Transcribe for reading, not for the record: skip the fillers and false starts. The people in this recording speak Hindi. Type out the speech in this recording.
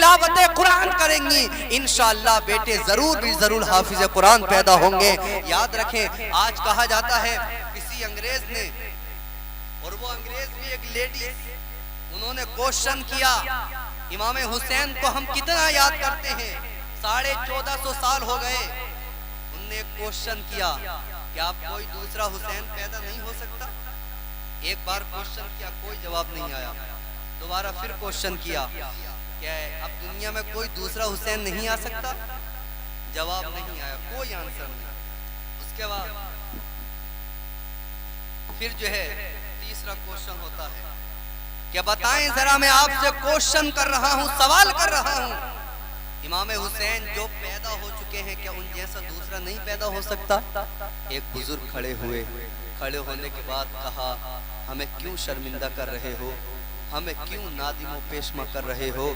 तिलावत कुरान करेंगी, इंशाअल्लाह बेटे जरूर हाफिज कुरान पैदा होंगे। याद रखें, आज कहा जाता है किसी अंग्रेज ने, और वो अंग्रेज भी एक लेडी, उन्होंने क्वेश्चन किया इमाम हुसैन को हम कितना याद करते हैं, 1450 साल हो गए। उनने क्वेश्चन किया कि आप कोई दूसरा हुसैन पैदा नहीं हो सकता? एक बार क्वेश्चन किया, कोई जवाब नहीं आया। दोबारा फिर क्वेश्चन किया, क्या अब दुनिया में कोई दूसरा हुसैन नहीं आ सकता? जवाब नहीं आया, कोई आंसर नहीं। उसके बाद फिर जो है तीसरा क्वेश्चन होता है, क्या बताएं जरा, मैं आपसे क्वेश्चन कर रहा हूं, सवाल कर रहा हूं, इमाम हुसैन जो पैदा हो चुके हैं क्या उन जैसा दूसरा नहीं पैदा हो सकता? एक बुजुर्ग खड़े हुए, खड़े होने के बाद कहा, हमें क्यों शर्मिंदा कर रहे हो, हमें क्यों नादिमो पेशमा कर रहे हो?